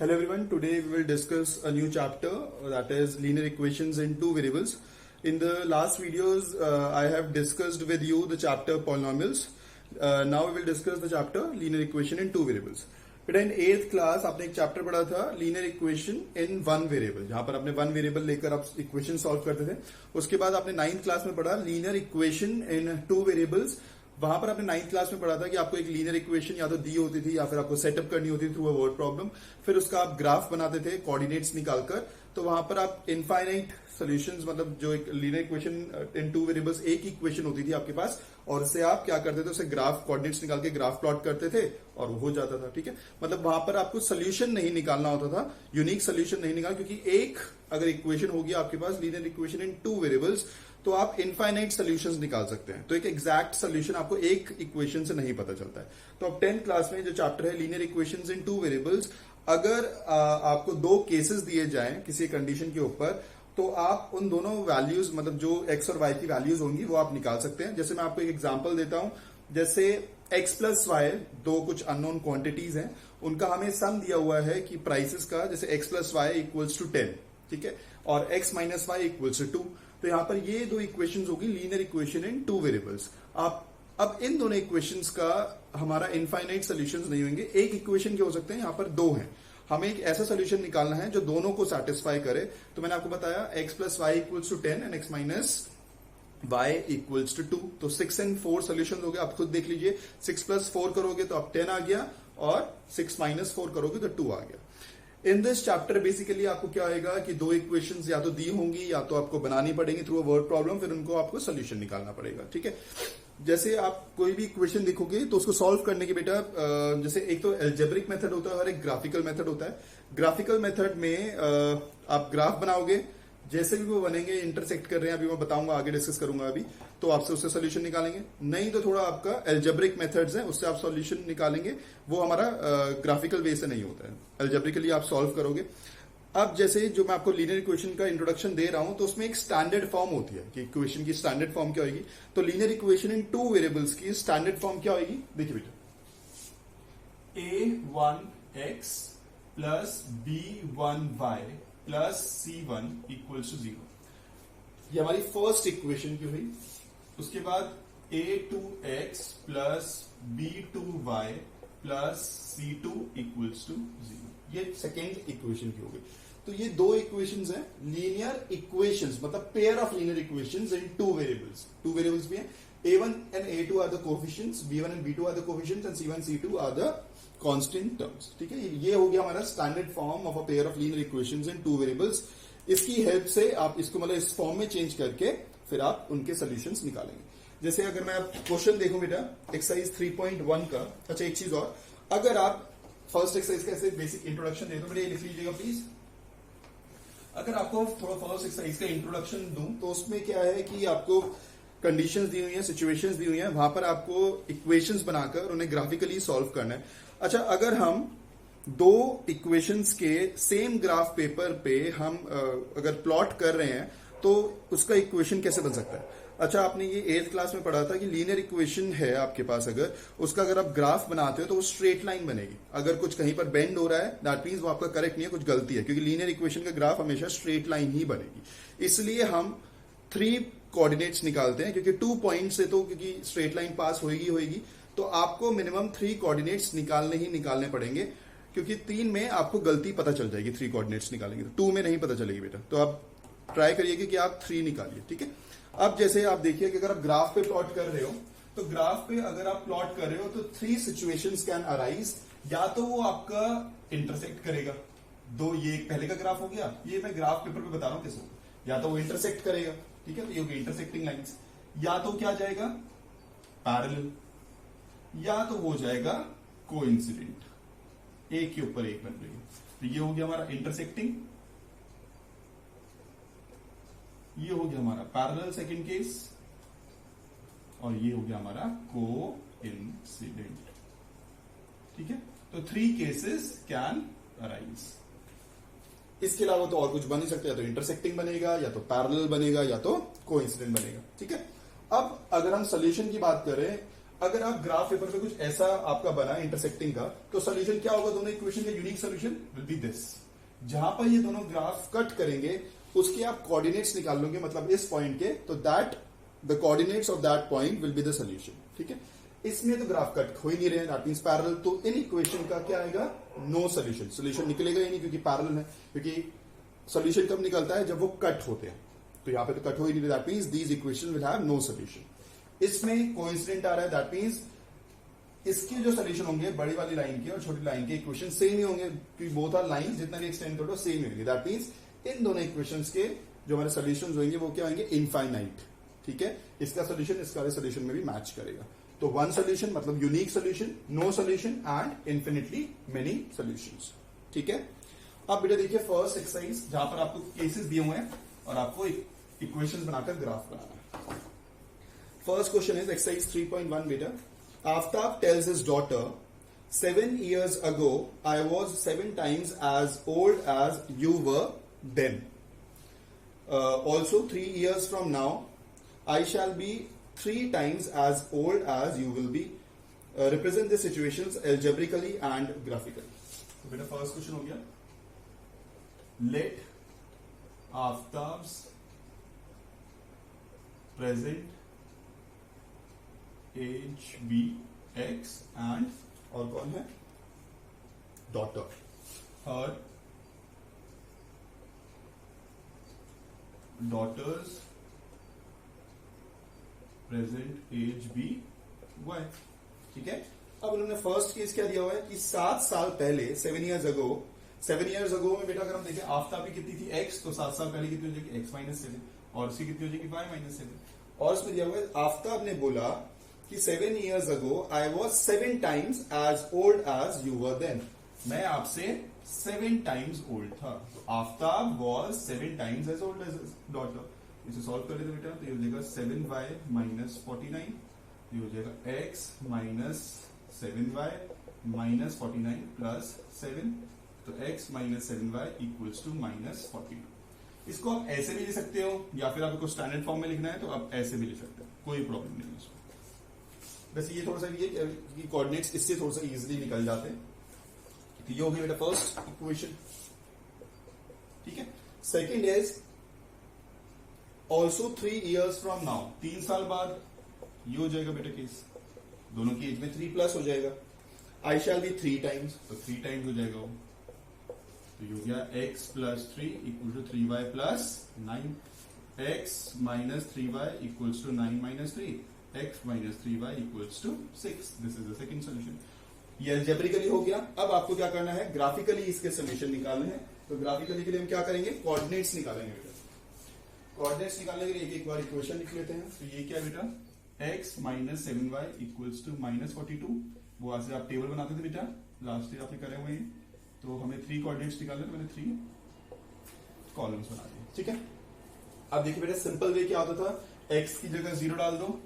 Hello everyone, today we will discuss a new chapter that is linear equations in two variables. In the last videos, I have discussed with you the chapter polynomials. Now we will discuss the chapter linear equation in two variables. बेटा इन 8th class आपने एक chapter पढ़ा था linear equation in one variable, जहां पर आपने one variable लेकर आप इक्वेशन सॉल्व करते थे. उसके बाद आपने 9th क्लास में पढ़ा linear equation in two variables. वहां पर आपने 9th क्लास में पढ़ा था कि आपको एक लीनियर इक्वेशन या तो दी होती थी या फिर आपको सेटअप करनी होती थी थ्रू अ वर्ड प्रॉब्लम. फिर उसका आप ग्राफ बनाते थे कोऑर्डिनेट्स निकालकर. तो वहां पर आप इनफाइनाइट सॉल्यूशंस, मतलब जो एक linear equation in two variables एक इक्वेशन होती थी आपके पास, और उससे आप क्या करते थे, उसे ग्राफ कोऑर्डिनेट्स निकाल के ग्राफ प्लॉट करते थे और वो हो जाता था. ठीक है, मतलब वहां पर आपको सोल्यूशन नहीं निकालना होता था, यूनिक सोल्यूशन नहीं निकाल, क्योंकि एक अगर इक्वेशन होगी आपके पास linear equation in two variables तो आप इनफाइनाइट सॉल्यूशंस निकाल सकते हैं. तो एक एग्जैक्ट सॉल्यूशन आपको एक इक्वेशन से नहीं पता चलता है. तो अब 10th क्लास में जो चैप्टर है लीनियर इक्वेशंस इन टू वेरिएबल्स, अगर आपको दो केसेस दिए जाएं किसी कंडीशन के ऊपर, तो आप उन दोनों वैल्यूज, मतलब जो एक्स और वाई की वैल्यूज होंगी वो आप निकाल सकते हैं. जैसे मैं आपको एक एग्जांपल देता हूं. जैसे एक्स प्लस वाई, दो कुछ अननोन क्वांटिटीज हैं, उनका हमें सम दिया हुआ है कि प्राइसेस का, जैसे x plus y equals to 10, ठीक है, और x minus y equals to 2. तो यहां पर ये दो इक्वेशंस होगी linear equation in two variables. आप अब इन दोनों इक्वेशंस का हमारा इनफाइनाइट सॉल्यूशंस नहीं होंगे. एक इक्वेशन के हो सकते हैं, यहां पर दो हैं. हमें एक ऐसा सोल्यूशन निकालना है जो दोनों को सेटिस्फाई करे. तो मैंने आपको बताया x plus y equals to 10 and x minus y equals to 2. तो 6 and 4 सोल्यूशन हो गए. आप खुद देख लीजिए, 6 प्लस 4 करोगे तो आप 10 आ गया, और 6 माइनस 4 करोगे तो 2 आ गया. इन दिस चैप्टर बेसिकली आपको क्या आएगा कि दो इक्वेशंस या तो दी होंगी या तो आपको बनानी पड़ेंगी थ्रू अ वर्ड प्रॉब्लम, फिर उनको आपको सोल्यूशन निकालना पड़ेगा. ठीक है, जैसे आप कोई भी इक्वेशन लिखोगे तो उसको सॉल्व करने के बेटा, जैसे एक तो एल्जेब्रिक मेथड होता है और एक ग्राफिकल मेथड होता है. ग्राफिकल मेथड में आप ग्राफ बनाओगे, जैसे भी वो बनेंगे इंटरसेक्ट कर रहे हैं, अभी मैं बताऊंगा, आगे डिस्कस करूंगा अभी, तो आपसे उससे सोल्यूशन निकालेंगे. नहीं तो थोड़ा आपका एल्जेब्रिक मेथड्स है, उससे आप सोल्यूशन निकालेंगे. वो हमारा ग्राफिकल वे से नहीं होता है, एल्जेब्रिकली आप सॉल्व करोगे. अब जैसे जो मैं आपको लीनियर इक्वेशन का इंट्रोडक्शन दे रहा हूं, तो उसमें एक स्टैंडर्ड फॉर्म होती है कि इक्वेशन की स्टैंडर्ड फॉर्म क्या होगी. तो linear equation in two variables की स्टैंडर्ड फॉर्म क्या होगी, देखिए बेटा, a1x plus b1y plus c1 equals to 0. ये हमारी फर्स्ट इक्वेशन की हुई. उसके बाद a2x plus b2y plus c2 equals to 0. ये सेकेंड इक्वेशन की हो गई. तो ये दो इक्वेशंस हैं लीनियर इक्वेशंस, मतलब pair of linear equations in two variables. Two variables भी हैं, a1 and a2 are the coefficients, b1 and b2 are the coefficients, and c1 c2 are the constant terms. ठीक है, ये हो गया हमारा standard form of a pair of linear equations in two variables. इसकी help से आप इसको मतलब इस फॉर्म में चेंज करके फिर आप उनके सोल्यूशंस निकालेंगे. जैसे अगर मैं आप क्वेश्चन देखूं बेटा एक्सरसाइज 3.1 का. अच्छा, एक चीज और, अगर आप फर्स्ट एक्सरसाइज का ऐसे बेसिक इंट्रोडक्शन दे दो, मेरे लिख लीजिएगा प्लीज. अगर आपको थोड़ा फर्स्ट एक्सरसाइज का इंट्रोडक्शन दूं तो उसमें क्या है कि आपको कंडीशंस दी हुई हैं, सिचुएशंस दी हुई हैं, वहां पर आपको इक्वेशंस बनाकर उन्हें ग्राफिकली सॉल्व करना है. अच्छा, अगर हम दो इक्वेशंस के सेम ग्राफ पेपर पे हम अगर प्लॉट कर रहे हैं तो उसका इक्वेशन कैसे बन सकता है. अच्छा, आपने ये 8th क्लास में पढ़ा था कि लीनियर इक्वेशन है आपके पास, अगर उसका अगर आप ग्राफ बनाते हो तो वो स्ट्रेट लाइन बनेगी. अगर कुछ कहीं पर बेंड हो रहा है, दैट मीन्स वो आपका करेक्ट नहीं है, कुछ गलती है, क्योंकि लीनियर इक्वेशन का ग्राफ हमेशा स्ट्रेट लाइन ही बनेगी. इसलिए हम 3 कोऑर्डिनेट्स निकालते हैं, क्योंकि 2 पॉइंट से तो क्योंकि स्ट्रेट लाइन पास होगी, तो आपको मिनिमम 3 कोऑर्डिनेट्स निकालने पड़ेंगे, क्योंकि 3 में आपको गलती पता चल जाएगी. 3 कोऑर्डिनेट्स निकालेंगे तो 2 में नहीं पता चलेगी बेटा. तो आप ट्राई करिएगा कि आप 3 निकालिए. ठीक है, अब जैसे आप देखिए कि अगर आप ग्राफ पे प्लॉट कर रहे हो, तो ग्राफ पे अगर आप प्लॉट कर रहे हो तो 3 सिचुएशंस कैन अराइज. या तो वो आपका इंटरसेक्ट करेगा, दो, ये पहले का ग्राफ हो गया, ये मैं ग्राफ पेपर पे बता रहा हूं कैसे होगा. या तो वो इंटरसेक्ट करेगा, ठीक है, तो ये होगी इंटरसेक्टिंग लाइंस. या तो क्या जाएगा, पैरेलल, या तो हो जाएगा कोइंसिडेंट, एक के ऊपर एक बन रही है. तो ये हो गया हमारा इंटरसेक्टिंग, ये हो गया हमारा पैरेलल सेकंड केस, और ये हो गया हमारा कोइंसिडेंट. ठीक है, तो 3 केसेस कैन अराइज. इसके अलावा तो और कुछ बन नहीं सकता, या तो इंटरसेक्टिंग बनेगा, या तो पैरेलल बनेगा, या तो कोइंसिडेंट बनेगा. ठीक है, अब अगर हम सोल्यूशन की बात करें, अगर आप ग्राफ पेपर पे कुछ ऐसा आपका बना इंटरसेक्टिंग का, तो सोल्यूशन क्या होगा? दोनों इक्वेशन का unique solution will B this. जहां पर ये दोनों ग्राफ कट करेंगे उसके आप कोऑर्डिनेट्स निकाल लोगे, मतलब इस पॉइंट के, तो that the coordinates of that point will be the solution. ठीक है, इसमें तो ग्राफ कट हो ही नहीं रहे, दैट मींस पैरेलल, तो इन इक्वेशन का क्या आएगा? No solution. सोल्यूशन निकलेगा ही नहीं क्योंकि पैरेलल है, क्योंकि सोल्यूशन कब निकलता है? जब वो कट होते हैं, तो यहां पे तो कट हो ही नहीं, that means these equation will have no solution. इसमें कोइंसिडेंट आ रहा है, दैट मींस इसके जो सोल्यूशन होंगे बड़ी वाली लाइन के और छोटी लाइन के इक्वेशन सेम ही होंगे, क्योंकि बोथ आर लाइन जितना भी एक्सटेंड करो सेम ही होंगे। दैट मींस इन दोनों इक्वेशंस के जो हमारे सोल्यूशंस होंगे वो क्या होंगे? इनफाइनाइट। ठीक है, इसका सोल्यूशन इसका सोल्यूशन में भी मैच करेगा। तो वन सोल्यूशन मतलब unique solution, no solution and infinitely many solutions. ठीक है, अब बेटा देखिए फर्स्ट एक्सरसाइज, जहां पर आपको केसेस दिए हुए हैं और आपको इक्वेशंस बनाकर ग्राफ बनाना है। फर्स्ट क्वेश्चन इज एक्सरसाइज 3.1 बेटा। Aftab tells his daughter, 7 years ago, I was 7 times as old as you were then. Also, 3 years from now, I shall be 3 times as old as you will be. Represent the situations algebraically and graphically. So, beta first question हो गया. Let Aftab's present age be x and, और कौन है? Daughter. Her daughter's present age be y. ठीक है, अब उन्होंने first case क्या दिया हुआ है कि 7 साल पहले, 7 years ago, 7 years ago में बेटा अगर हम देखें आफ्ताब की कितनी थी? एक्स, तो 7 साल पहले कितनी हो जाएगी? एक्स माइनस 7, और उसकी कितनी हो जाएगी? Y minus 7। और उसमें दिया हुआ है आफ्ताब ने बोला कि 7 years ago I was 7 times as old as you were then. मैं आपसे 7 times old था। तो Aftab was 7 times as old as his daughter। इसे सॉल्व कर लेते बेटा, तो ये हो जाएगा 7y माइनस 49, ये हो जाएगा x minus 7y minus 49 plus 7, तो x minus 7y equals to minus 42। इसको आप ऐसे भी लिख सकते हो या फिर आपको स्टैंडर्ड फॉर्म में लिखना है तो आप ऐसे भी लिख सकते हो, कोई प्रॉब्लम नहीं है इसको। वैसे ये थोड़ा सा ये कि कोऑर्डिनेट्स इससे थोड़ा सा इजीली निकल जाते हैं। तो ये हो गया बेटा फर्स्ट इक्वेशन। ठीक है, second is also 3 years from now, 3 साल बाद ये हो जाएगा बेटा केस, दोनों की एज में 3 प्लस हो जाएगा। आई शैल बी 3 टाइम्स, तो 3 टाइम्स हो जाएगा वो, तो ये हो गया x plus 3 equal to 3y plus 9, x minus 3y equals to 9 minus 3, x minus 3y equals to 6. This is the second solution. ये अलजेब्रिकली हो गया। अब आपको क्या करना है? ग्राफिकली इसके सोल्यूशन निकालने हैं। तो ग्राफिकली के लिए हम क्या करेंगे? कोऑर्डिनेट्स निकालेंगे बेटा। कोऑर्डिनेट्स निकालने के लिए एक बार इक्वेशन लिख लेते हैं। तो ये क्या है बेटा? x minus 7y equals to minus 42। वो आज से आप टेबल बनाते थे बेटा, लास्ट ईयर आपने करे हुए हैं। तो हमें 3 कोऑर्डिनेट्स निकालने, तो मैंने 3 कॉलम्स बना दिए। ठीक है, अब देखिए बेटा सिंपल वे क्या होता था? x की जगह 0 डाल दो,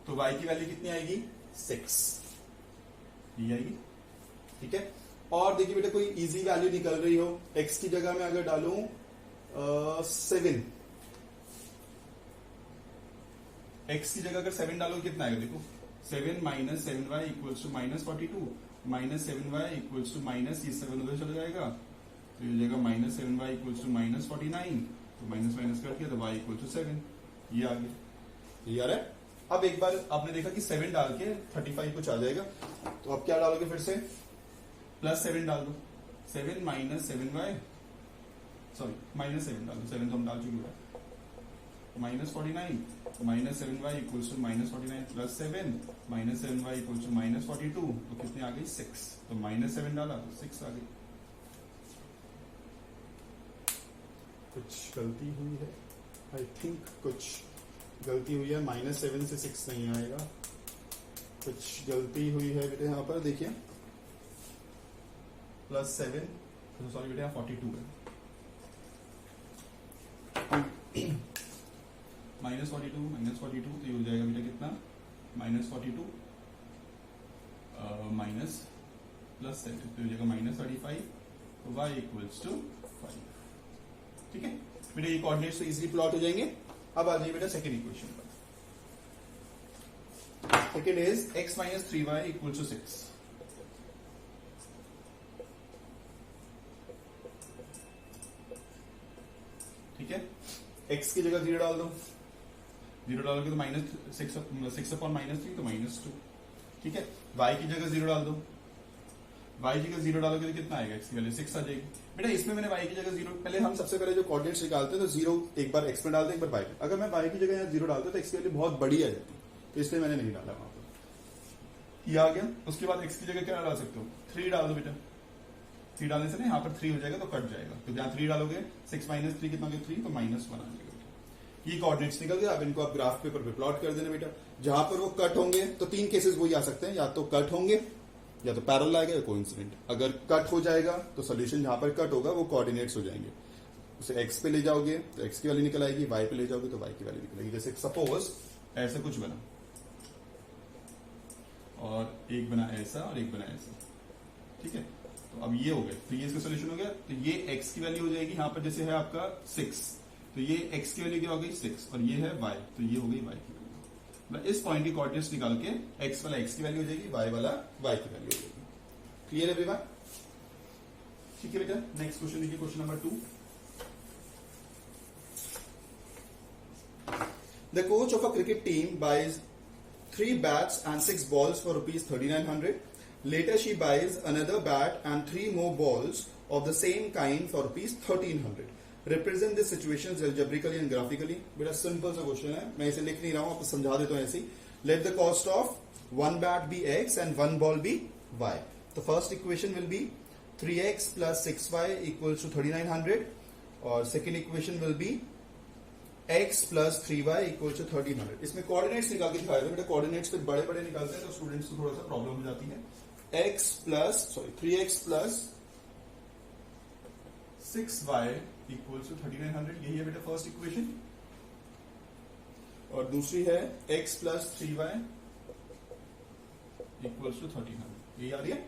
तो y की वैल्यू कितनी आएगी? 6 ये आएगी। ठीक है, और देखिए बेटा कोई इजी वैल्यू निकल रही हो, x की जगह में अगर डालूं 7, x की जगह अगर 7 डालो कितना आएगा? देखो 7 minus 7y equals to minus 42, minus 7y equals to minus, ये 7 उधर चला जाएगा, तो ये हो जाएगा minus 7y equals to minus 49, तो माइनस माइनस कर दिया तो y इक्वल टू 7, ये आ गया। क्लियर है? अब एक बार आपने देखा कि 7 डाल के 35 कुछ आ जाएगा, तो अब क्या डालोगे? फिर से प्लस 7 डाल दो, 7 माइनस 7y, सॉरी माइनस 7 डाल दो, 7 तो हम डाल चुके हैं, minus 49 minus 7y equals to minus 49 plus 7 minus 7y equals to minus 42, तो कितनी आ गई? 6। तो माइनस 7 डाला तो 6 आ गई। कुछ गलती हुई है, आई थिंक कुछ गलती हुई है, माइनस 7 से 6 नहीं आएगा, कुछ गलती हुई है बेटे। यहाँ पर देखिए प्लस 7, सॉरी बेटे यहाँ 42 है, माइनस 42 तो ये हो जाएगा बेटा कितना? माइनस 42 माइनस प्लस 7, तो हो जाएगा माइनस 35, तो y इक्वल्स टू 5। ठीक है बेटा, ये कोऑर्डिनेट्स तो इजीली प्लॉट हो जाएंगे। अब आ जाइए बेटा सेकेंड इक्वेशन पर। Second is x minus 3y equal to 6। ठीक है, x की जगह 0 डाल दो, 0 डालोगे तो माइनस 6 अपॉन माइनस 3 तो -2। ठीक है, y की जगह 0 डाल दो, y की जगह 0 डालोगे तो कितना आएगा, x की वैल्यू 6 आ जाएगी। बेटा इसमें मैंने y की जगह 0, पहले हम सबसे पहले जो कोऑर्डिनेट्स निकालते हैं तो 0 एक बार x में डालते हैं, एक बार y में। अगर मैं y की जगह यहाँ 0 डालता तो x की वैल्यू बहुत बड़ी आ जाती, तो इसलिए मैंने नहीं डाला वहां पर। ये आ गया। उसके बाद x की जगह क्या डाल सकते हो, 3 डाल दो बेटा। 3 डालने से ना यहाँ पर 3 हो जाएगा तो कट जाएगा, तो जहाँ 3 डालोगे 6 माइनस 3 कितना हो गया 3, तो -1 आ जाएगा बेटा। ये कोऑर्डिनेट्स निकल गए। अब इनको आप ग्राफ पेपर पे प्लॉट कर देना बेटा। जहां पर वो कट होंगे तो 3 केसेस वही आ सकते हैं, या तो कट होंगे, या तो पैरेलल आएगा, या कोइंसिडेंट। अगर कट हो जाएगा तो सोल्यूशन जहां पर कट होगा वो कोऑर्डिनेट्स हो जाएंगे। उसे x पे ले जाओगे तो x की वैल्यू निकल आएगी, y पे ले जाओगे तो y की वैल्यू निकल आएगी। जैसे सपोज ऐसा कुछ बना, और एक बना ऐसा और एक बना ऐसा। ठीक है, तो अब ये हो गया, तो ये इसका सोल्यूशन हो गया। तो ये x की वैल्यू हो जाएगी, यहाँ पर जैसे है आपका 6, तो ये x की वैल्यू क्या हो गई 6, और ये है y, तो ये हो गई y की वैल्यू। इस पॉइंट की कोऑर्डिनेट्स निकाल के x वाला x की वैल्यू हो जाएगी, y वाला y की वैल्यू हो जाएगी। क्लियर है एवरीवन? ठीक है बेटा, नेक्स्ट क्वेश्चन देखिए, question number 2। The coach of a cricket team buys 3 bats and 6 balls for rupees 3,900. Later she buys another bat and 3 more balls of the same kind for rupees 1,300. Represent this situation algebraically and graphically. बेटा simple सा question है, मैं इसे लिख नहीं रहा हूं, आपको समझा देता हूं ऐसे ही। Let the cost of 1 bat be x and 1 ball be y. The first equation will be 3x plus 6y equals to 3,900, और second equation will be x plus 3y equals to 1,300. इसमें कोऑर्डिनेट्स निकाल के दिखाया था बेटा। Coordinates फिर बड़े बड़े निकालते हैं तो स्टूडेंट्स को थोड़ा सा प्रॉब्लम हो जाती है। 3x plus 6y equals to 3,900, यही है बेटा फर्स्ट इक्वेशन। और दूसरी है x plus 3y equals to 1,300, यही आ रही है,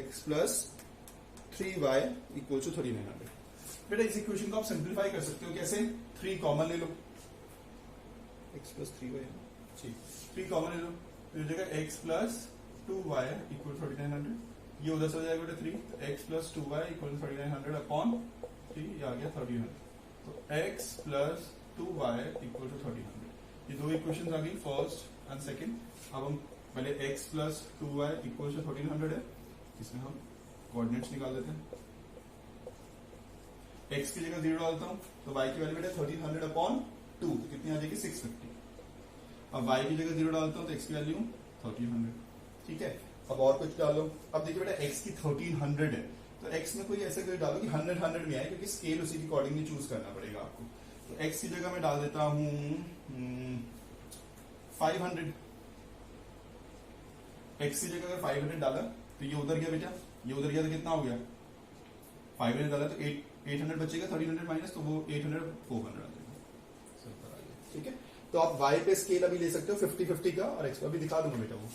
x plus 3y equals to 3,900। बेटा इस इक्वेशन को आप सिंप्लीफाई कर सकते हो, कैसे? 3 कॉमन ले लो, x plus 3y, ठीक, 3 कॉमन ले लो, तो हो जाएगा x plus 2y equal to 3,900। ये उधर से हो जाएगा बेटा 3, तो x plus 2y equal to 3,900 upon 3, ये आ गया 1,300। तो x plus 2y equal to 1,300, ये दो इक्वेशन आ गई, फर्स्ट एंड सेकेंड। अब हम पहले x plus 2y equal to 1,300 है, इसमें हम कोऑर्डिनेट्स निकाल देते हैं। x की जगह 0 डालता हूं तो y की वैल्यू बेटा 1,300 अपॉन 2, तो कितनी आ जाएगी 650। अब y की जगह 0 डालता हूं तो x की वैल्यू 1,300। ठीक है, अब और कुछ डालो। अब देखिए बेटा x की 1,300 है, तो x में कोई ऐसे कोई डालो कि 100 में आए, क्योंकि स्केल उसी के अकॉर्डिंगली चूज करना पड़ेगा आपको। तो x की जगह मैं डाल देता हूं 500। x की जगह अगर 500 डाला तो ये उधर गया बेटा, ये उधर गया तो कितना हो गया, 500 डाला तो 800 बचेगा, 1,300 माइनस, तो वो 800 400 आ जाएगा। ठीक है, तो आप y पे स्केल अभी ले सकते हो 50-50 का, और x पे अभी दिखा दूंगा बेटा वो।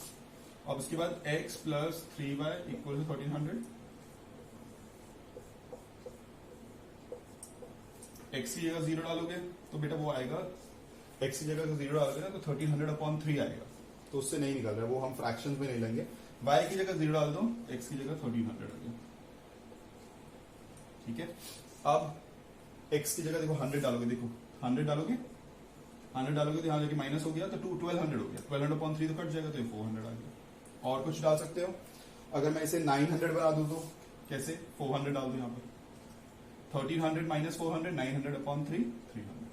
अब उसके बाद x plus 3y equal to 1,300। x की जगह 0 डालोगे तो बेटा वो आएगा, x की जगह 0 डालोगे ना तो 1,300 अपॉन 3 आएगा, तो उससे नहीं निकल रहा है, वो हम फ्रैक्शंस में नहीं लेंगे। y की जगह 0 डाल दो, x की जगह 1,300 आ गया। ठीक है, अब x की जगह देखो 100 डालोगे, देखो 100 डालोगे, 100 डालोगे तो यहाँ जाके माइनस हो गया, तो 1,200 हो गया, 1,200 अपॉन 3 तो कट जाएगा, तो ये 400 आ गया। और कुछ डाल सकते हो, अगर मैं इसे 900 बना दूं तो कैसे, 400 डाल दो यहाँ पर, 1,300 माइनस 400, 900 अपॉन 3, 300।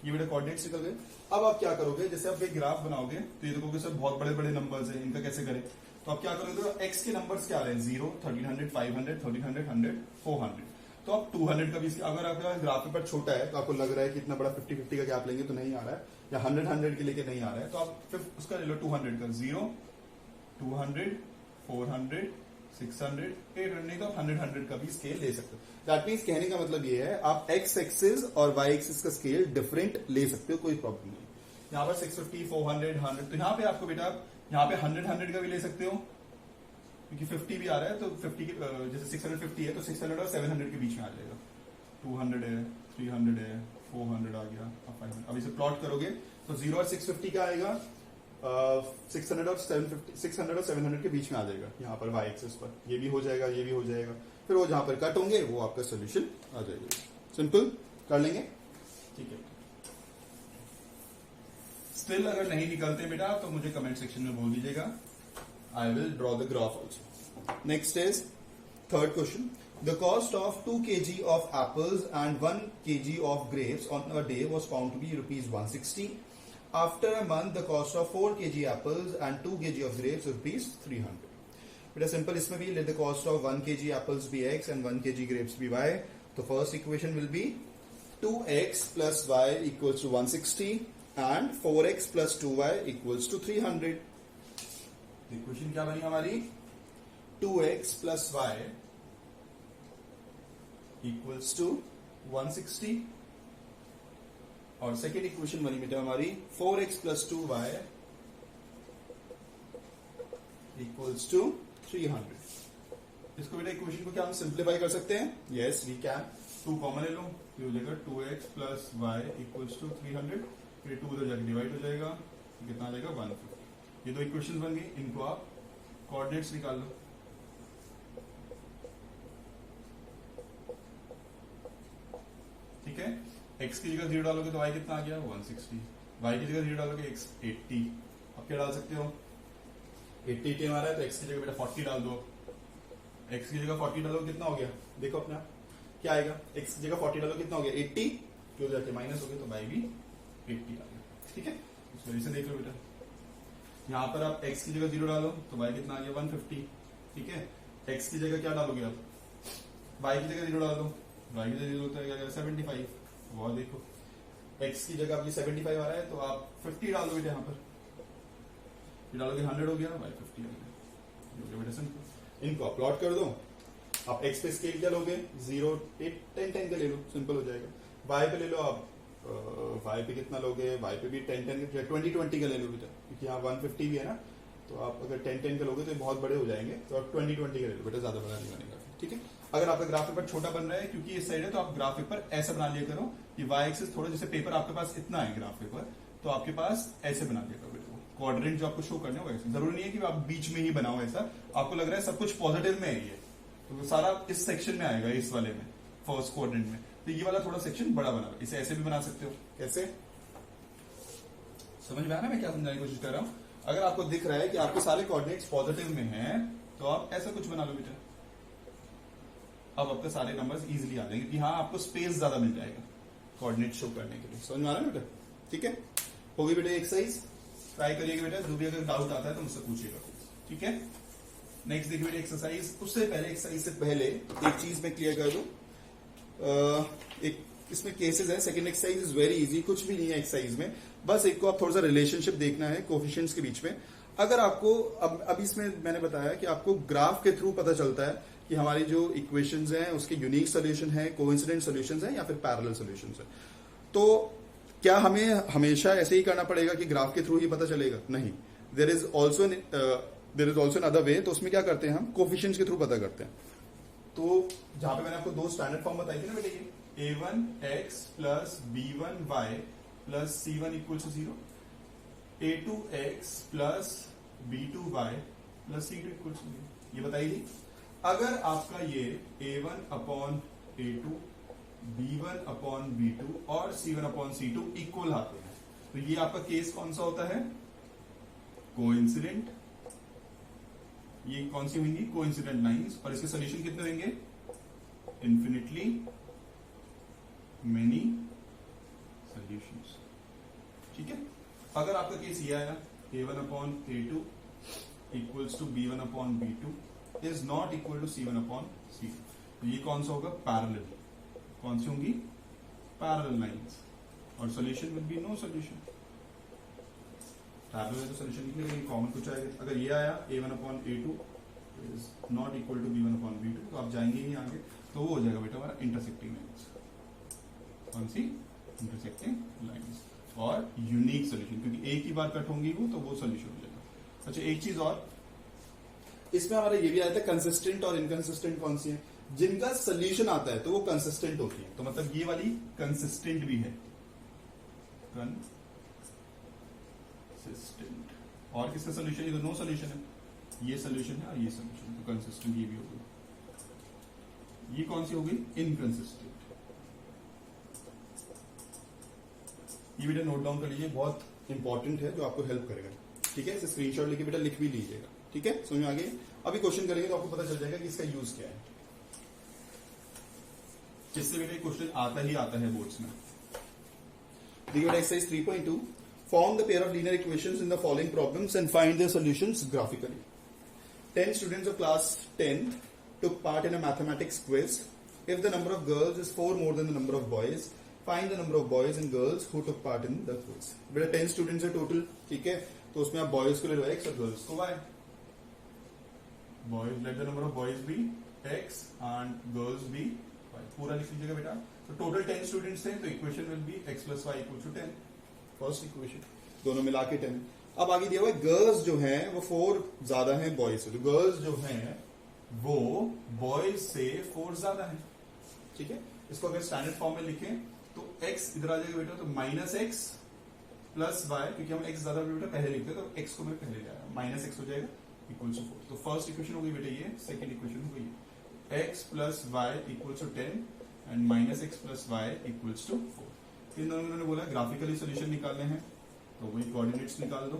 ये बेटा कोऑर्डिनेट्स निकल गए। अब आप क्या करोगे, जैसे आप एक ग्राफ बनाओगे तो ये देखोगे सर बहुत बड़े बड़े नंबर्स हैं, इनका कैसे करें, तो आप क्या करोगे, तो x के नंबर्स क्या आ रहे हैं, 0, 1,300, 500, 1,300, 100, 400, तो आप 200 का भी, अगर आपका ग्राफ पेपर छोटा है तो आपको लग रहा है कि इतना बड़ा 50-50 का गैप लेंगे तो नहीं आ रहा है, या 100 के लेके नहीं आ रहा है, तो आप फिर उसका ले लो 200 का, 0, 200, 400, 600, 800, नहीं तो आप 100 का भी स्केल ले सकते हो। दैट मीन्स कहने का मतलब ये है, आप x एक्सिस और y एक्सिस का स्केल डिफरेंट ले सकते हो, कोई प्रॉब्लम नहीं। यहाँ पर 650, 400, 100, तो यहाँ पे आपको बेटा यहाँ पे 100 का भी ले सकते हो, क्योंकि 50 भी आ रहा है, तो 50 के जैसे 650 है तो 600 और 700 के बीच में आ जाएगा। 200 है, 300 है, 400 आ गया, अब 500। अब इसे प्लॉट करोगे तो 0 और 650 का आएगा, 600 और 750, 600 और 700 के बीच में आ जाएगा यहाँ पर वाई एक्सिस पर। ये भी हो जाएगा, ये भी हो जाएगा, फिर वो जहां पर कट होंगे वो आपका सोल्यूशन आ जाएगा। सिंपल कर लेंगे, ठीक है। स्टिल अगर नहीं निकलते बेटा तो मुझे कमेंट सेक्शन में बोल दीजिएगा, I will draw the graph also. Next is third question. The cost of 2 kg of apples and 1 kg of grapes on a day was found to be rupees 160. After a month, the cost of 4 kg apples and 2 kg of grapes is rupees 300. बेटा simple इसमें भी let the cost of 1 kg apples be x and 1 kg grapes be y. तो first equation will be 2x plus y equals to 160 and 4x plus 2y equals to 300. Equation क्या बनी हमारी? 2x plus y equals to 160 और second equation बनी बेटा हमारी 4x plus 2y equals to 300. इसको बेटा इक्वेशन को क्या हम सिंप्लीफाई कर सकते हैं? Yes we can. 2 कॉमन ले लो, ये हो जाएगा 2x plus y equals to 300, फिर 2 उधर जाके डिवाइड हो जाएगा, कितना आ जाएगा 150। ये दो इक्वेशन बन गई, इनको आप कोऑर्डिनेट्स निकाल लो। ठीक है, x की जगह 0 डालोगे तो y कितना आ गया 160, y की जगह 0 डालोगे x 80। अब क्या डाल सकते हो? 80 हमारा है तो x की जगह बेटा 40 डाल दो। x की जगह 40 डालोगे कितना हो गया? देखो अपना क्या आएगा, x की जगह 40 डालोगे कितना हो गया 80, क्यों जाके माइनस हो गया तो y भी 80 आ गया। ठीक है, इस वजह से देख लो बेटा, यहाँ पर आप x की जगह 0 डालो तो y कितना आ गया 150। ठीक है, x की जगह क्या डालोगे आप? y की जगह 0 डाल दो, y की जगह होता है 75। वो देखो x की जगह आपकी 75 आ रहा है तो आप 50 डाल दो बेटा, यहाँ पर ये डालोगे 100 हो गया, y 50 आ गया बेटा। सिंपल इनको आप प्लॉट कर दो। आप x पे स्केल क्या लोगे? 0, 8, 10, 10 का ले लो, सिंपल हो जाएगा। y पे ले लो आप, y पे कितना लोगे? y पे भी 10, 10, 20, 20 का ले लो बेटा, क्योंकि यहाँ 150 भी है ना, तो आप अगर 10, 10 का लोगे तो बहुत बड़े हो जाएंगे, तो आप 20, 20 का ले लो बेटा, ज्यादा बड़ा नहीं बनेगा। ठीक है, अगर आपका ग्राफ पेपर छोटा बन रहा है क्योंकि इस साइड है तो आप ग्राफ पेपर ऐसा बना लिया करो कि वाई एक्सिस थोड़ा, जैसे पेपर आपके पास इतना है ग्राफ पेपर, तो आपके पास ऐसे बना लिया करो बेटा, क्वाड्रेंट जो आपको शो करने हो ऐसे। जरूरी नहीं है कि आप बीच में ही बनाओ ऐसा, आपको लग रहा है सब कुछ पॉजिटिव में है ये, तो सारा इस सेक्शन में आएगा, इस वाले में फर्स्ट क्वाड्रेंट में, तो ये वाला थोड़ा सेक्शन बड़ा बना, इसे ऐसे भी बना सकते हो। कैसे? समझ में आया ना मैं क्या समझाने की कोशिश कर रहा हूं? अगर आपको दिख रहा है कि आपके सारे कोऑर्डिनेट्स पॉजिटिव में हैं तो आप ऐसा कुछ बना लो बेटा, अब आपके सारे नंबर्स इजीली आ जाएंगे कि हाँ आपको स्पेस ज्यादा मिल जाएगा कोऑर्डिनेट शो करने के लिए। समझ में आ रहा है बेटा? ठीक है, होगी बेटा एक्सरसाइज, ट्राई करिएगा बेटा, जो भी अगर डाउट आता है तो मुझसे पूछिएगा। ठीक है, नेक्स्ट देखिए बेटा एक्सरसाइज। उससे पहले, एक्सरसाइज से पहले एक चीज मैं क्लियर कर दूं, एक इसमें केसेस है। Second exercise is very easy, कुछ भी नहीं है एक्सरसाइज में, बस एक को आप थोड़ा सा रिलेशनशिप देखना है कोफिशिएंट्स के बीच में। अगर आपको अब इसमें मैंने बताया कि आपको ग्राफ के थ्रू पता चलता है कि हमारी जो इक्वेशंस हैं उसके यूनिक सोल्यूशन है, कोइंसिडेंट सोल्यूशंस हैं या फिर पैरेलल सोल्यूशंस है, तो क्या हमें हमेशा ऐसे ही करना पड़ेगा कि ग्राफ के थ्रू ही पता चलेगा? नहीं, there is also an other way. तो उसमें क्या करते हैं हम? कोफिशिएंट्स के थ्रू पता करते हैं। तो जहां पे मैंने आपको दो स्टैंडर्ड फॉर्म बताई थी ना बेटे, ये a1x plus b1y plus c1 equal to 0, a2x plus b2y plus c2 equal to 0, ये बताई थी। अगर आपका ये a1 upon a2, b1 upon b2 और c1 अपॉन c2 इक्वल आते हैं, तो ये आपका केस कौन सा होता है? कोइंसिडेंट। ये कौन सी होंगी? Coincident lines. और इसके सोल्यूशन कितने होंगे? Infinitely many solutions. ठीक है, अगर आपका केस ये आया a1 upon a2 equals to b1 upon b2 is not equal to c1 upon c2, तो ये कौन सा होगा? पैरेलल। कौन सी होंगी? Parallel lines. और solution will be no solution. Parallel में तो सोल्यूशन निकलेगा, कॉमन कुछ आएगा। अगर ये आया a1 upon a2 is not equal to b1 upon b2, तो आप जाएंगे ही आगे, तो वो हो जाएगा बेटा हमारा इंटरसेक्टिंग लाइंस। कौन सी? Intersecting lines. और यूनिक सोल्यूशन, क्योंकि एक ही बार कट होंगी वो, तो वो सोल्यूशन हो जाएगा। अच्छा, एक चीज और इसमें हमारा ये भी आता है, कंसिस्टेंट और इनकंसिस्टेंट कौन सी है? जिनका सोल्यूशन आता है तो वो कंसिस्टेंट होती है, तो मतलब ये वाली कंसिस्टेंट भी है, कंसिस्टेंट। और किसका सोल्यूशन, ये दोनों सोल्यूशन है, ये सोल्यूशन है और ये सोल्यूशन, तो कंसिस्टेंट ये भी होगी। ये कौन सी होगी, इनकंसिस्टेंट। ये बेटा नोट डाउन कर लीजिए, बहुत इंपॉर्टेंट है जो आपको हेल्प करेगा। ठीक है, इसे स्क्रीनशॉट लेके बेटा लिख भी लीजिएगा। ठीक है, समझ में आ गई। अभी क्वेश्चन करेंगे तो आपको पता चल जाएगा कि इसका यूज क्या है, जिससे बेटा क्वेश्चन आता ही आता है बोर्ड्स में। देखिए बेटा exercise 3.2, form the pair of linear equations in the following problems and find their solutions graphically. 10 students of class 10 took part in a mathematics quiz. If the number of girls is 4 more than the number of boys, find the number of boys and girls who took part in the quiz. बेटा 10 students है total, ठीक है, तो उसमें आप boys को ले लो x और गर्ल्स को y. Boys, let the number of boys be x and girls be y. पूरा लिख लीजिएगा बेटा। तो टोटल 10 स्टूडेंट्स थे, तो equation will be x plus y equal to 10. First equation, दोनों मिला के 10। अब आगे दिया हुआ है गर्ल्स जो हैं वो 4 ज्यादा हैं बॉयज से, तो गर्ल्स जो हैं वो बॉयज से 4 ज्यादा हैं। ठीक है, इसको अगर स्टैंडर्ड फॉर्म में लिखें तो x इधर आ जाएगा बेटा, तो माइनस एक्स प्लस वाई, क्योंकि हम x ज्यादा बेटा पहले लिखते हैं तो x को मैं पहले जाएगा, माइनस एक्स हो जाएगा इक्वल टू 4। तो फर्स्ट इक्वेशन हो गई बेटा ये, सेकंड इक्वेशन हो गई x plus y equal to 10 and minus x plus y equal to 4। इन दोनों उन्होंने बोला ग्राफिकली सोल्यूशन निकालने हैं, तो वही कोऑर्डिनेट्स निकाल दो।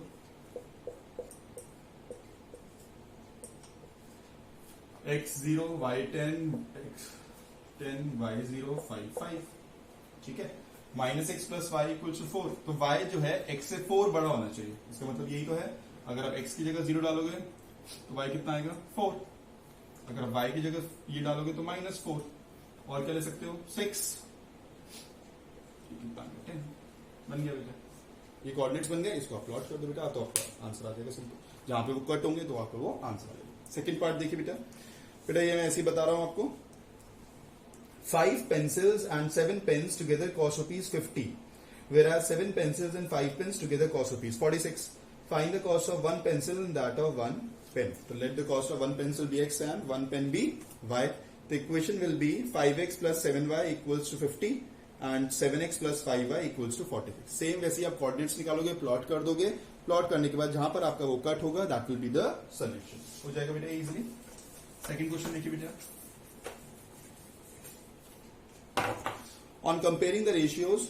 x0 y10 x10 y0 5 ठीक है, minus x plus y equal to 4, तो y जो है x से 4 बड़ा होना चाहिए, इसका मतलब यही तो है। अगर आप x की जगह 0 डालोगे तो y कितना आएगा 4, अगर आप y की जगह ये डालोगे तो माइनस 4, और क्या ले सकते हो 6, बन गया बेटा, ये कोऑर्डिनेट्स बन गए। इसको आप प्लॉट कर दो बेटा, तो आपका आंसर आ जाएगा सिंपल। जहां पे वो कट होंगे तो आपका वो आंसर आ जाएगा। सेकंड पार्ट देखिए बेटा, बेटा ये मैं ऐसे ही बता रहा हूं आपको। 5 pencils and 7 pens together cost rupees 50, whereas 7 pencils and 5 pens together cost rupees 46. Find the cost of 1 pencil and that of 1 pen. So let the cost of 1 pencil be x and 1 pen be y. The equation will be 5x plus 7y equals to 50 and 7x plus 5y equals to 46. Same वैसे ही आप coordinates निकालोगे, plot कर दोगे, plot करने के बाद जहां पर आपका वो कट होगा that will be the solution. हो जाएगा बेटा इजीली। सेकंड क्वेश्चन देखिए बेटा, on comparing the ratios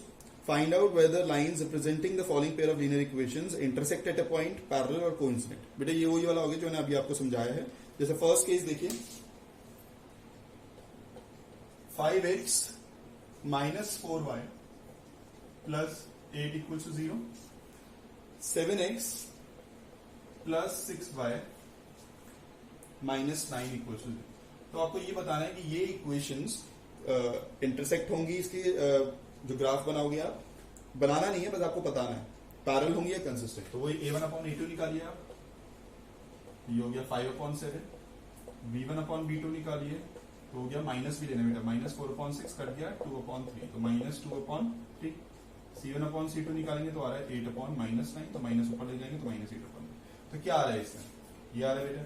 find out whether lines representing the following pair of linear equations intersect at a point, parallel or coincident. बेटा ये वही वाला होगा जो मैंने अभी आपको समझाया है। जैसे फर्स्ट केस देखिए, 5x minus 4y plus 8 equal to 0, 7x plus 6y minus 9 equal to 0। तो आपको ये बताना है कि ये इक्वेशंस इंटरसेक्ट होंगी, इसकी जो ग्राफ बनाओगे आप, बनाना नहीं है बस आपको बताना है पैरेलल होंगी या कंसिस्टेंट। तो वही a1/a2 निकालिए आप, ये हो गया 5/7, b1/b2 निकालिए, तो हो गया माइनस भी लेना बेटा, माइनस 4/6 कट गया 2/3, तो माइनस 2/3, c1/c2 निकालेंगे तो आ रहा है 8/-9, तो माइनस ऊपर ले जाएंगे तो माइनस 8/9। तो क्या आ रहा है इसमें, ये आ रहा है बेटा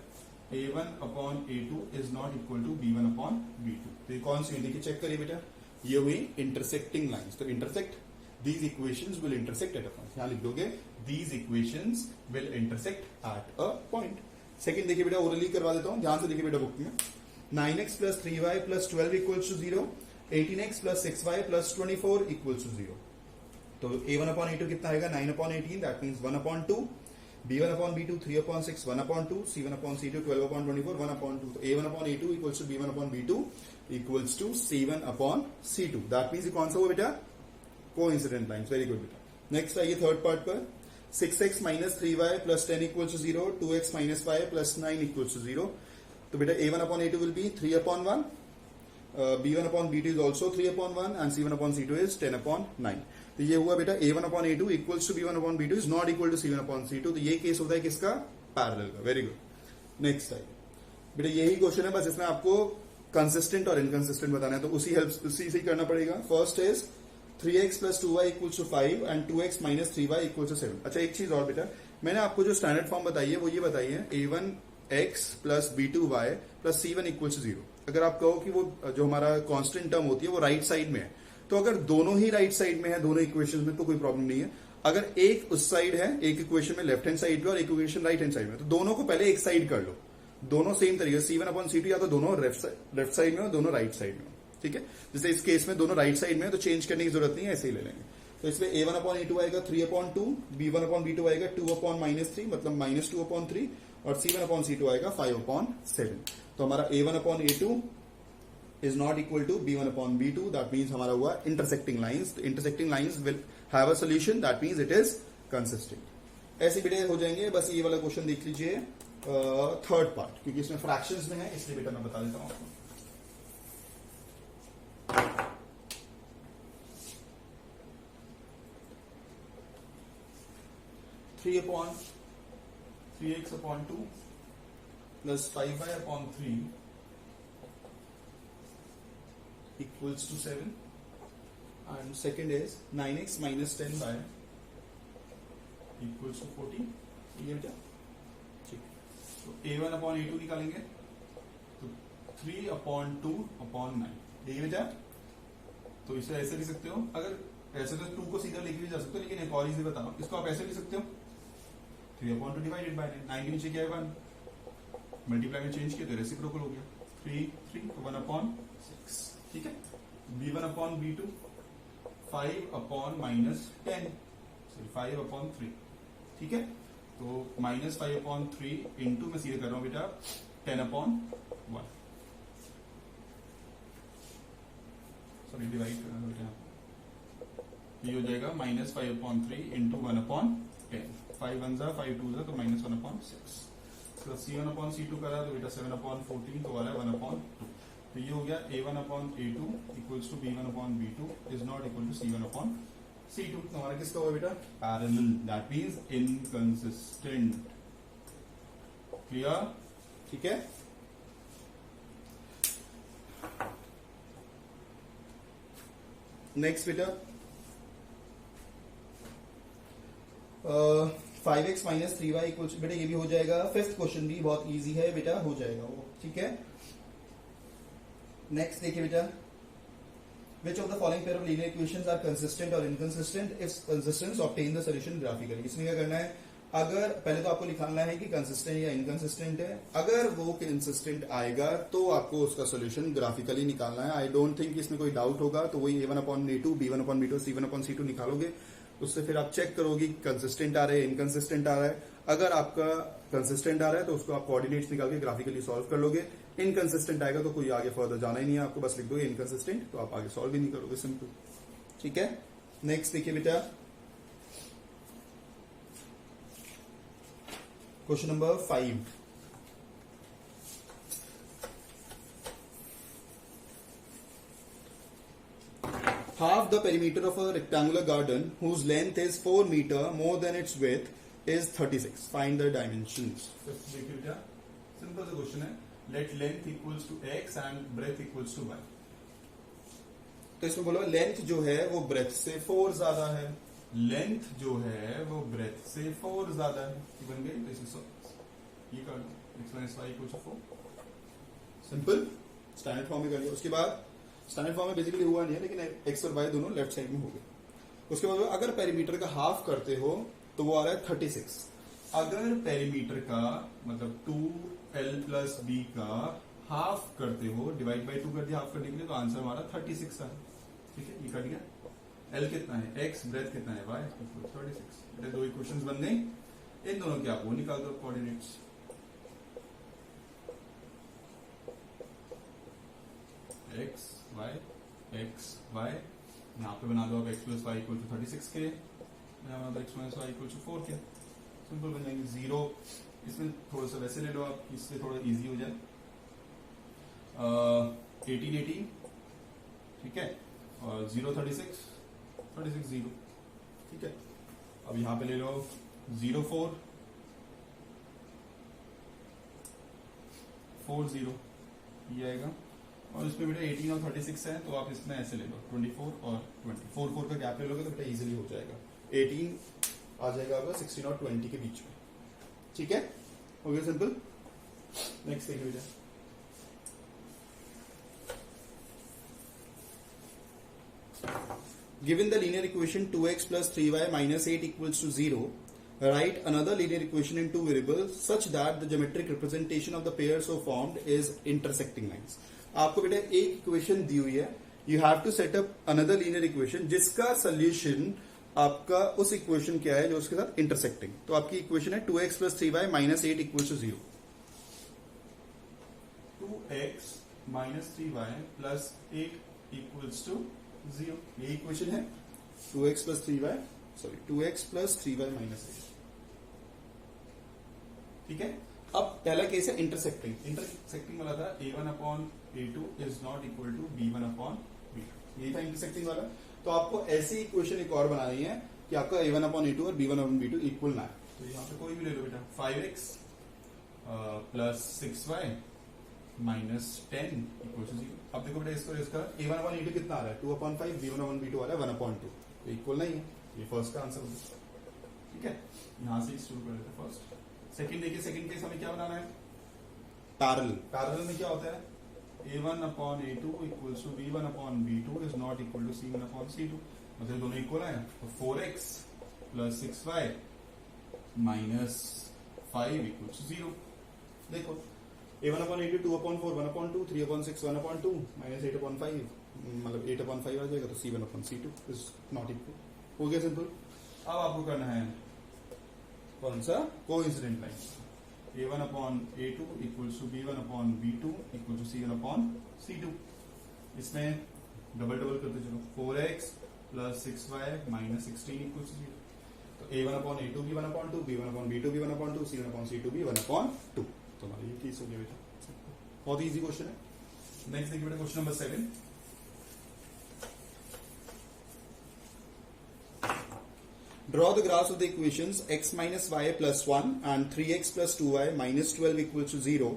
a1/a2 is not equal to b1/b2। तो ये कौन सी हुई देखिए, चेक करिए बेटा, ये हुई इंटरसेक्टिंग लाइंस। तो intersect these equations will intersect at a point, यहां लिख दोगे these equations will intersect at a point। Second देखिए बेटा, ओरली करवा देता हूं, ध्यान से देखिए बेटा बुक में। 9x plus 3y plus 12 equals to 0, 18x plus 6y plus 24 equals to 0। तो a1/a2 कितना आएगा 9/18, दैट मींस 1/2, b1/b2 3/6 1/2, c1/c2 12/24 1/2। तो a1/a2 equals to b1/b2 equals to c1/c2, that means ये कौन सा हुआ बेटा, कोइंसिडेंट लाइंस। वेरी गुड बेटा। नेक्स्ट आइए थर्ड पार्ट पर, 6x minus 3y plus 10 equals to 0, 2x minus 5 plus 9 equals to 0। तो बेटा a1/a2 will be 3/1, b1/b2 is also 3/1 and c1/c2 is 10/9। तो ये हुआ बेटा a1/a2 equals to b1/b2 is not equal to c1/c2। तो ये case होता है किसका, पैरेलल का। Very good. नेक्स्ट आइए बेटा, यही क्वेश्चन है, बस इसमें आपको कंसिस्टेंट और इनकंसिस्टेंट बताना है, तो उसी से ही करना पड़ेगा। First is 3x plus 2y equals to 5 and 2x minus 3y equals to 7। अच्छा एक चीज और बेटा, मैंने आपको जो स्टैंडर्ड फॉर्म बताई है वो ये बताई है a1x plus b2y plus c1 equals to 0। अगर आप कहो कि वो जो हमारा कांस्टेंट टर्म होती है वो राइट साइड में है, तो अगर दोनों ही राइट साइड में है दोनों इक्वेशंस में तो कोई प्रॉब्लम नहीं है। अगर एक उस साइड है, एक इक्वेशन में लेफ्ट हैंड साइड में और एक इक्वेशन राइट हैंड साइड में, तो दोनों को पहले एक साइड कर लो, दोनों सेम तरीके से C1/C2 या तो दोनों लेफ्ट साइड में हो, दोनों राइट साइड में हो, ठीक है। जैसे इस केस में दोनों राइट साइड में है तो चेंज करने की जरूरत नहीं है, ऐसे ही ले लेंगे। तो इसमें A1/A2 आएगा 3/2, B1/B2 आएगा 2/-3 मतलब -2/3 और C1/C2 आएगा 5/7। तो हमारा A1/A2 is not equal to B1/B2, that means हमारा हुआ intersecting lines। तो intersecting lines will have a solution, that means it is consistent। ऐसे बेटे हो जाएंगे। बस ये वाला क्वेश्चन देख लीजिए थर्ड पार्ट, क्योंकि इसमें फ्रैक्शंस में है, इसलिए बेटा मैं बता देता हूं आपको। 3/3x/2 plus 5y/3 equals to 7, and second is 9x minus 10y equals to 14। ये बेटा ठीक। तो A1/A2 निकालेंगे तो 3/2/9, ठीक है बेटा। तो इसे ऐसे लिख सकते हो, अगर ऐसे तो 2 को सीधा लेके भी जा सकते हो, लेकिन एक और इजी बताओ, इसको आप ऐसे लिख सकते हो 3/2 डिवाइडेड बाय 9 के नीचे क्या है 1, मल्टीप्लाई में चेंज किया तो रेसिप्रोकल हो गया 3 तो 1/6, ठीक है। B1/B2 5/-10 5/3, ठीक है। तो -5/3 इंटू मैं सीधे कर रहा हूं बेटा 10/1, सॉरी डिवाइड करना बेटा, ये हो जाएगा -5/3 इंटू 1/10, 5 1 जा 5 2 जा तो -1/6। तो C1/C2 करा तो बेटा 7/14 तो वाला 1/2। तो ये हो गया A1/A2 equals to B1/B2 is not equal to C1/C2। तो हमारा किसका होगा बेटा parallel, that means inconsistent. Clear, ठीक है। नेक्स्ट बेटा 5x minus 3y इक्वल्स, बेटा ये भी हो जाएगा। फिफ्थ क्वेश्चन भी बहुत इजी है बेटा, हो जाएगा वो, ठीक है। नेक्स्ट देखिए बेटा, which of the following pair of linear equations are consistent or inconsistent? If consistent, obtain the solution graphically। इसमें क्या करना है, अगर पहले तो आपको निकालना है कि कंसिस्टेंट या इनकंसिस्टेंट है। अगर वो कंसिस्टेंट आएगा तो आपको उसका सोल्यूशन ग्राफिकली निकालना है। आई डोंट थिंक इसमें कोई डाउट होगा। तो वही A1/A2 B1/B2 C1/C2 निकालोगे, उससे फिर आप चेक करोगे कंसिस्टेंट आ रहा है इनकंसिस्टेंट आ रहा है। अगर आपका कंसिस्टेंट आ रहा है तो उसको आप कोऑर्डिनेट्स निकाल के ग्राफिकली सॉल्व कर लोगे। इनकंसिस्टेंट आएगा तो कोई आगे फर्दर जाना ही नहीं है आपको, बस लिख दो इनकंसिस्टेंट, तो आप आगे सॉल्व भी नहीं करोगे, सिंपल, ठीक है। नेक्स्ट देखिए बेटा question number 5। Half the perimeter of a rectangular garden whose length is 4 meter more than its width is 36. Find the dimensions. देखिए बेटा सिंपल सा क्वेश्चन है। Let length equals to x and breadth equals to y। तो इसमें बोलो length जो है वो ब्रेथ से 4 ज्यादा है, लेंथ जो है वो ब्रेथ से 4 ज्यादा है। बन गई, ये कर दो x minus y equals to 4। Simple standard form में कर लिया। उसके बाद स्टैंडर्ड फॉर्म में बेसिकली हुआ नहीं है, लेकिन x और y दोनों लेफ्ट साइड में हो गए। उसके बाद अगर पेरीमीटर का हाफ करते हो तो वो आ रहा है 36। अगर पेरीमीटर का मतलब 2l plus b का हाफ करते हो, डिवाइड बाय 2 कर दिया हाफ करने के लिए, तो आंसर हमारा 36 है, ठीक है। ये कट गया। l कितना है x, ब्रेथ कितना है y, 36। दो इक्वेशंस बन गई। इन दोनों के आप वो निकाल दो कोऑर्डिनेट्स। x y यहाँ पे बना दो आप x plus y equal to 36 के, यहाँ बना दो x minus y equal to 4 के। सिंपल बन जाएंगे। 0 इसमें थोड़ा सा वैसे ले लो आप, इससे थोड़ा इजी हो जाए। 18 ठीक है, और 0 36 0, ठीक है। अब यहाँ पे ले लो 0 4 0, ये आएगा। और इसमें बेटा 18 और 36 है, तो आप इसमें ऐसे ले लो 24 और 20, 4 का गैप ले लोगे तो बेटा इजीली हो जाएगा। 18 आ जाएगा आपका 16 और 20 के बीच में, ठीक है। हो गया सिंपल। नेक्स्ट देखिए बेटा given the linear equation 2x plus 3y minus 8 equals to 0, write another linear equation in two variables such that the geometric representation of the pair so formed is intersecting lines. आपको बेटा एक equation दी हुई है, you have to set up another linear equation जिसका solution आपका उस equation क्या है जो उसके साथ इंटरसेक्टिंग. तो आपकी इक्वेशन है 2x plus 3y minus 8 equals to 0. 2x minus 3y plus 8 equals to 0. ये इक्वेशन है 2x plus 3y minus 8. ठीक है. अब पहला केस है इंटरसेक्टिंग. इंटरसेक्टिंग वाला था a1 upon a2 is not equal to b1 upon b2. यही था इंटरसेक्टिंग वाला. तो आपको ऐसी इक्वेशन एक और बनानी है कि आपका a1 upon a2 और b1 upon b2 इक्वल ना है. तो यहाँ पे कोई भी ले लो बेटा. 5x plus 6y minus 10 equals to 0. अब देखो बेटा इसका a1 upon a2 कितना आ रहा है? 2 upon 5. b1 upon b2 आ रहा है 1 upon 2. तो इक्वल नहीं है. ये फर्स्ट का आंसर होगा. ठीक है. यहां से शुरू कर लेते फर्स्ट. सेकंड देखिए. सेकंड केस हमें क्या बनाना है? पैरेलल. पैरेलल में क्या होता है? a1 upon a2 equals to b1 upon b2 is not equal to c1 upon c2. मतलब दोनों इक्वल हैं. तो 4x plus 6y minus 5 equals to 0. देखो a1 upon a2 2 upon 4 1 upon 2 3 upon 6 1 upon 2 minus 8 upon 5 मतलब 8 upon 5 आ जाएगा. तो c1 upon c2 is not equal. हो गया सिंपल. अब आपको करना है कौन सा? Coincident line. a1 upon a2 equals to b1 upon b2 equals to c1 upon c2. इसमें डबल करते चलो. 4x plus 6y minus 16 equals to 0. तो a1 upon a2 b1 upon 2 b1 upon b2 b1 upon 2 c1 upon c2 b1 upon 2. तो हमारा ये case हो गया बेटा. बहुत इजी क्वेश्चन है. नेक्स्ट देखिए बेटा question number 7. Draw the graphs of the equations x minus y plus 1 and 3x plus 2y minus 12 equals to 0.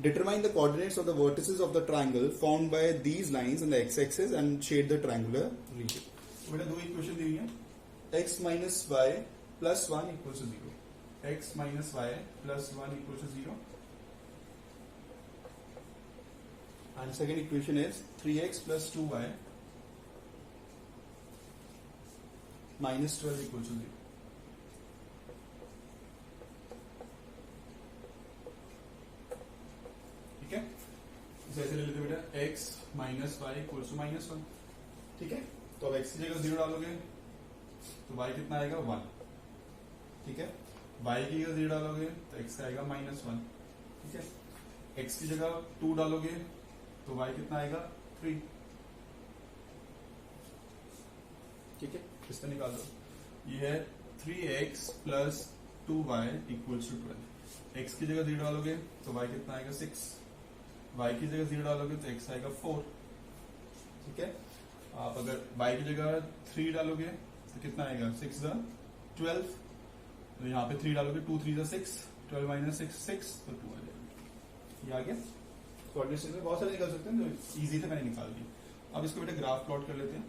Determine the coordinates of the vertices of the triangle formed by these lines in the x-axis and shade the triangular region. तो बेटा दो equation दी हुई है. x minus y plus 1 equals to 0. x minus y plus 1 equals to 0. And second equation is 3x plus 2y minus 12 equals to 0. ठीक है. इसे ऐसे ले लेते बेटा. x minus y equals to minus 1. ठीक है. तो अब x की जगह 0 डालोगे तो y कितना आएगा? 1. ठीक है. y की जगह 0 डालोगे तो x आएगा minus 1. ठीक है. x की जगह 2 डालोगे तो y कितना आएगा? 3. ठीक है. इसका निकाल दो. ये है 3x plus 2y equals to 12. x की जगह 0 डालोगे तो y कितना आएगा? 6. y की जगह 0 डालोगे तो x आएगा 4. ठीक है. आप अगर y की जगह 3 डालोगे तो कितना आएगा? 6 × 12. तो यहाँ पे 3 डालोगे 2 3 × 6 12 minus 6 6 तो 2 आ जाएगा. ये आ गया. कोऑर्डिनेट्स में बहुत सारे निकाल सकते हैं. तो इजी था, मैंने निकाल दिया. अब इसको बेटा ग्राफ प्लॉट कर लेते हैं.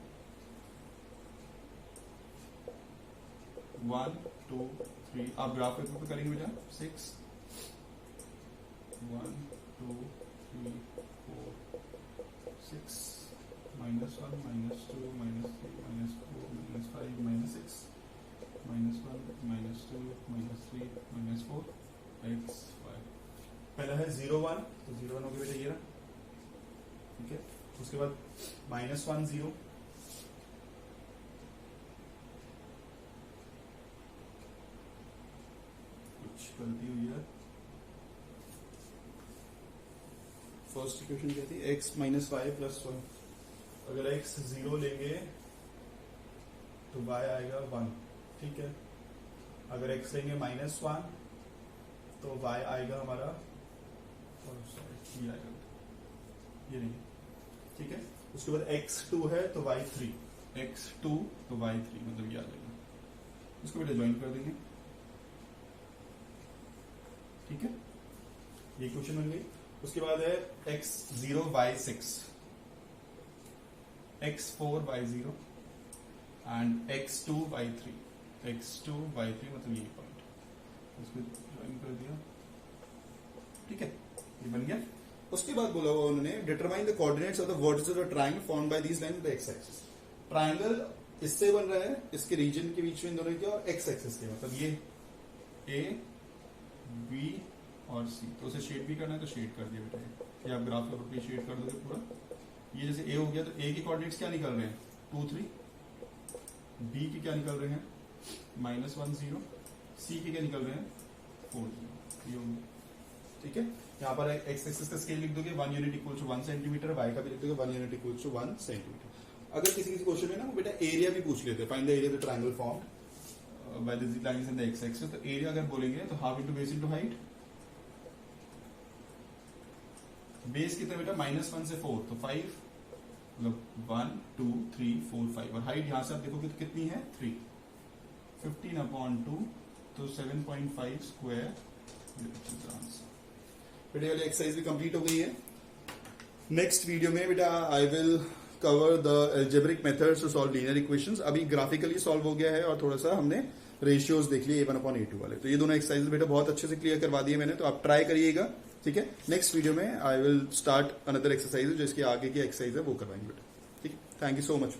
1 2 3. आप ग्राफ पेपर पे करेंगे बेटा. 6 1 2 3 4 6 minus 1 minus 2 minus 3 minus 4 minus 5 minus 6 minus 1 minus 2 minus 3 minus 4 x y. पहला है 0 1. तो 0 1 हो गया बेटा ये रहा. ठीक है. उसके बाद minus 1 0. गलती हुई है. फर्स्ट इक्वेशन क्या थी? x minus y plus 1. अगर x 0 लेंगे तो y आएगा 1. ठीक है. अगर x लेंगे -1 तो y आएगा हमारा ये आएगा ये नहीं. ठीक है. उसके बाद x2 है तो y 3. x2 तो y 3 मतलब ये आ जाएगा. इसको बेटा ज्वाइन कर देंगे. ठीक है. ये क्वेश्चन बन गई. उसके बाद है x0 y6 x4 y0 and x2 y3 x2 y3 मतलब ये पॉइंट. इसको ज्वाइन कर दिया. ठीक है. ये बन गया. उसके बाद बोला हुआ उन्होंने determine the coordinates of the vertices of the triangle formed by these lines of the x axis. Triangle इससे बन रहा है, इसके रीजन के बीच में इन दोनों के और एक्स एक्सिस के, मतलब ये ए बी और सी। तो उसे शेड भी करना है तो शेड कर दिया बेटा, ये आप ग्राफ के ऊपर पे शेड कर दोगे पूरा। ये जैसे ए हो गया तो ए के कोऑर्डिनेट्स क्या निकल रहे हैं 2 3, बी के क्या निकल रहे हैं -1 0, सी के क्या निकल रहे हैं 4 0। ये हो गया, ठीक है। यहाँ पर एक्स एक्सिस का स्केल लिख दोगे 1 unit equal to 1 centimetre, y का भी लिख दोगे 1 यूनिट इक्वल टू 1 सेंटीमीटर। अगर किसी क्वेश्चन में ना वो बेटा एरिया भी पूछ लेते हैं, find the area of the triangle formed by the lines in the x axis, तो एरिया अगर बोलेंगे तो half into base into height. Base कितना बेटा -1 से 4, तो 5, मतलब 1 2 3 4 5, और हाइट यहां से आप देखोगे तो कितनी है 3, 15/2, तो 7.5 स्क्वायर। बेटा वाली एक्सरसाइज भी कंप्लीट हो गई है। नेक्स्ट वीडियो में बेटा I will cover the algebraic methods to solve linear equations. अभी ग्राफिकली सॉल्व हो गया है और थोड़ा सा हमने रेशियोज देख लिए A1/A2 वाले, तो ये दोनों एक्सरसाइज बेटा बहुत अच्छे से क्लियर करवा दिए मैंने, तो आप ट्राई करिएगा, ठीक है। नेक्स्ट वीडियो में I will start another exercise, जो इसके आगे की एक्सरसाइज है वो करवाएंगे बेटा, ठीक है। Thank you so much.